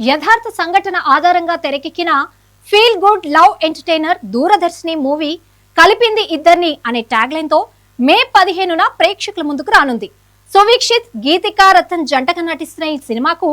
యథార్థ సంఘటన ఆధారంగా తెరకెక్కిన feel good love entertainer Dooradarshini movie కలిపింది ఇద్దరిని అనే ట్యాగ్లైన్ తో మే 15న ప్రేక్షకుల ముందుకు రానుంది. సువీక్షిత్, గీతికా రతన్ జంటగా నటిస్తున్న ఈ సినిమాకు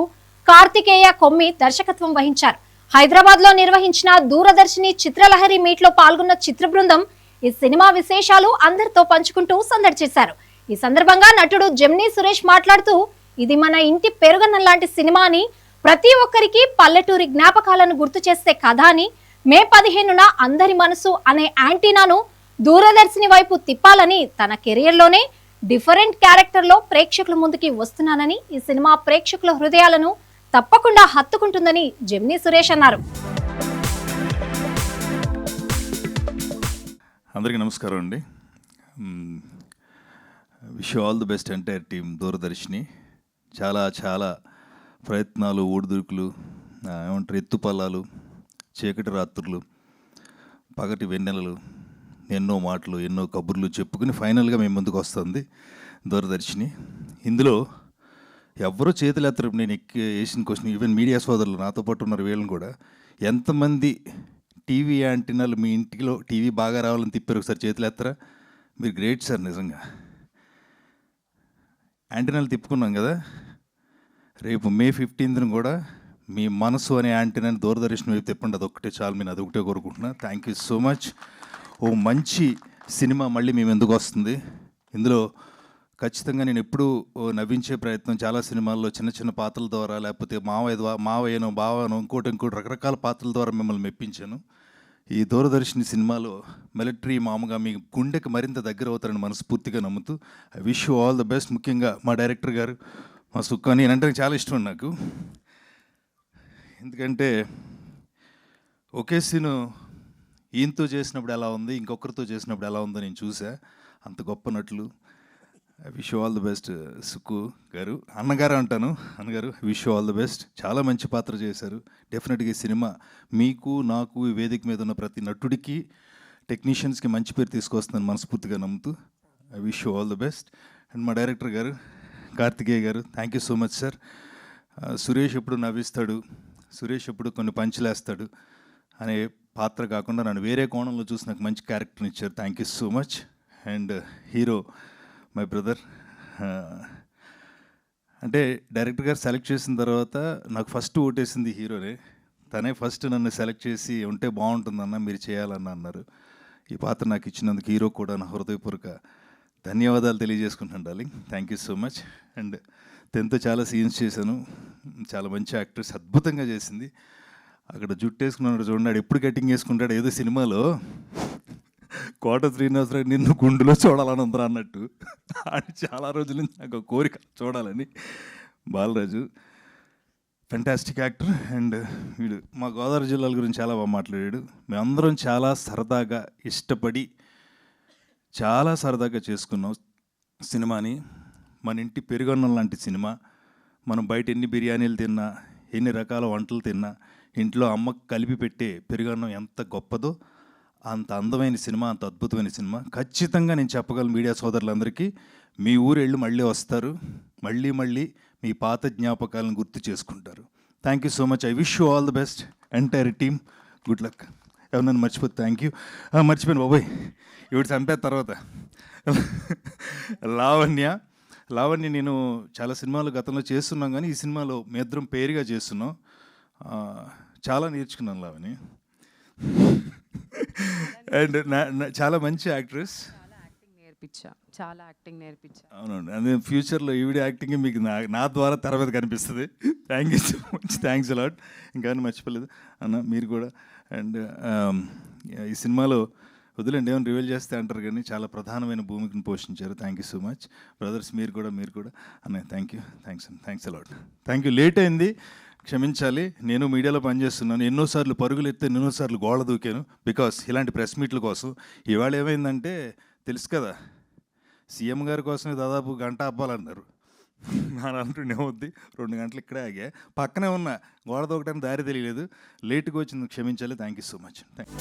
కార్తికేయ కొమ్మి దర్శకత్వం వహించారు. హైదరాబాద్ లో నిర్వహించిన దూరదర్శిని చిత్రలహరి మీట్ లో పాల్గొన్న చిత్ర బృందం ఈ సినిమా విశేషాలు అందరితో పంచుకుంటూ సందడి చేశారు. ఈ సందర్భంగా నటుడు జెమినీ సురేష్ మాట్లాడుతూ, ఇది మన ఇంటి పెరుగన్నం లాంటి సినిమా అని, ప్రతి ఒక్కరికి పల్లెటూరి జ్ఞాపకాలను గుర్తు చేసే కథ అని, మే 15న అందరి మనసు అనే యాంటీనాను దూరదర్శిని వైపు తిప్పాలని తన కెరియర్ లోనే డిఫరెంట్ క్యారెక్టర్ లో ప్రేక్షకుల ముందుకి వస్తున్నానని, ఈ సినిమా ప్రేక్షకుల హృదయాలను తప్పకుండా హత్తుకుంటుందని జెమినీ సురేష్ అన్నారు. అందరికీ నమస్కారం అండి. Wish all the best entire team Dooradarshini. చాలా చాలా ప్రయత్నాలు, ఊడిదురుకులు, ఏమంటారు, ఎత్తుపల్లాలు, చీకటి రాత్రులు, పగటి వెన్నెలలు, ఎన్నో మాటలు, ఎన్నో కబుర్లు చెప్పుకుని ఫైనల్గా మేము ముందుకు వస్తుంది దూరదర్శిని. ఇందులో ఎవరో చేతులు ఎత్తరు. నేను వేసిన క్వశ్చన్, ఈవెన్ మీడియా సోదరులు నాతో పాటు ఉన్నారు, వీళ్ళని కూడా, ఎంతమంది టీవీ యాంటీనాలు మీ ఇంటిలో టీవీ బాగా రావాలని తిప్పారు? ఒకసారి చేతులు ఎత్తరా? మీరు గ్రేట్ సార్. నిజంగా యాంటీనాలు తిప్పుకున్నాం కదా, రేపు మే 15న కూడా మీ మనసు అనే యాంటీనాని దూరదర్శన్ వైపు తిప్పండి. అదొక్కటే చాలు, నేను అదొకటే కోరుకుంటున్నా. Thank you so much. ఓ మంచి సినిమా మళ్ళీ మేము ఎందుకు వస్తుంది. ఇందులో ఖచ్చితంగా నేను ఎప్పుడూ నవ్వించే ప్రయత్నం, చాలా సినిమాల్లో చిన్న చిన్న పాత్రల ద్వారా, లేకపోతే మావయ్యనో బావనో ఇంకోటి రకరకాల పాత్రల ద్వారా మిమ్మల్ని మెప్పించాను. ఈ దూరదర్శిని సినిమాలో మిలిటరీ మామూలుగా మీ గుండెకి మరింత దగ్గర అవుతారని మనస్ఫూర్తిగా నమ్ముతూ I wish you all the best. ముఖ్యంగా మా డైరెక్టర్ గారు, మా సుక్క, నేనంటే చాలా ఇష్టం నాకు. ఎందుకంటే ఒకే సీను ఈయనతో చేసినప్పుడు ఎలా ఉంది, ఇంకొకరితో చేసినప్పుడు ఎలా ఉందో నేను చూసా. అంత గొప్ప నటులు. I wish all the best Sukku గారు. అన్నగారు అంటాను, అన్నగారు విష్ ఆల్ ది బెస్ట్. చాలా మంచి పాత్ర చేశారు. డెఫినెట్గా ఈ సినిమా మీకు, నాకు, ఈ వేదిక మీద ఉన్న ప్రతి నటుడికి, టెక్నీషియన్స్కి మంచి పేరు తీసుకొస్తుందని మనస్ఫూర్తిగా నమ్ముతూ I wish all the best. And మా డైరెక్టర్ గారు కార్తికేయ గారు, thank you so much sir. Suresh ఎప్పుడు నవ్విస్తాడు, సురేష్ ఎప్పుడు కొన్ని పంచులేస్తాడు అనే పాత్ర కాకుండా నన్ను వేరే కోణంలో చూసి నాకు మంచి క్యారెక్టర్ని ఇచ్చారు. Thank you so much. And hero my brother. అంటే డైరెక్టర్ గారు సెలెక్ట్ చేసిన తర్వాత నాకు ఫస్ట్ ఓటేసింది హీరోనే. తనే ఫస్ట్ నన్ను సెలెక్ట్ చేసి ఉంటే బాగుంటుందన్న, మీరు చేయాలన్న అన్నారు. ఈ పాత్ర నాకు ఇచ్చినందుకు హీరో కూడా నా హృదయపూర్వక ధన్యవాదాలు తెలియజేసుకుంటున్నాను darling. Thank you so much. And తనతో చాలా సీన్స్ చేశాను. చాలా మంచి యాక్ట్రెస్, అద్భుతంగా చేసింది. అక్కడ జుట్టు వేసుకున్నాడు చూడండి, ఎప్పుడు కటింగ్ వేసుకుంటాడు. ఏదో సినిమాలో కోట శ్రీనివాసరావు నిన్ను గుండులో చూడాలని ఉందరా అన్నట్టు, అని చాలా రోజుల నుంచి నాకు కోరిక చూడాలని. Balaraju fantastic actor. అండ్ వీడు మా గోదావరి జిల్లాల గురించి చాలా బాగా మాట్లాడాడు. మేమందరం చాలా సరదాగా ఇష్టపడి చాలా సరదాగా చేసుకున్నాం సినిమాని. మన ఇంటి పెరుగన్నం లాంటి సినిమా. మనం బయట ఎన్ని బిర్యానీలు తిన్నా, ఎన్ని రకాల వంటలు తిన్నా, ఇంట్లో అమ్మకు కలిపి పెట్టే పెరుగన్నం ఎంత గొప్పదో అంత అందమైన సినిమా, అంత అద్భుతమైన సినిమా. ఖచ్చితంగా నేను చెప్పగలను మీడియా సోదరులందరికీ, మీ ఊరు వెళ్ళి మళ్ళీ వస్తారు, మళ్ళీ మళ్ళీ మీ పాత జ్ఞాపకాలను గుర్తు చేసుకుంటారు. Thank you so much. I wish you all the best entire team. Good luck. ఎవరినైనా మర్చిపోతే థ్యాంక్ యూ. మర్చిపోయాను బాబోయ్, ఇవి చంపేది తర్వాత. లావణ్య నేను చాలా సినిమాలు గతంలో చేస్తున్నాం, కానీ ఈ సినిమాలో మీ ఇద్దరం పేరుగా చేస్తున్నాం. చాలా నేర్చుకున్నాను లావణ్య. అండ్ చాలా మంచి యాక్ట్రెస్. చాలా యాక్టింగ్ నేర్పించా. అవునండి, అదే ఫ్యూచర్లో ఈవిడ యాక్టింగ్ మీకు నా ద్వారా తెర మీద కనిపిస్తుంది. Thank you so much. Thanks a lot. ఇంకా మర్చిపోలేదు అన్న, మీరు కూడా. అండ్ ఈ సినిమాలో వదిలేండి, ఏమైనా రివీల్ చేస్తే అంటారు, కానీ చాలా ప్రధానమైన భూమికను పోషించారు. Thank you so much brothers. మీరు కూడా అన్నయ్య thank you. Thanks a lot. Thank you. Late అయింది, క్షమించాలి. నేను మీడియాలో పనిచేస్తున్నాను. ఎన్నోసార్లు పరుగులు ఎత్తే, ఎన్నోసార్లు గోడ దూకాను, బికాస్ ఇలాంటి ప్రెస్ మీట్ల కోసం. ఇవాళ ఏమైందంటే తెలుసు కదా, సీఎం గారి కోసమే దాదాపు గంట అవ్వాలన్నారు. నా అంటుండే ఏమవుద్ది, 2 గంటలు ఇక్కడే ఆగా, పక్కనే ఉన్న గోడ దూకడానికి దారి తెలియలేదు. లేట్గా వచ్చింది, క్షమించాలి. Thank you so much. Thank you.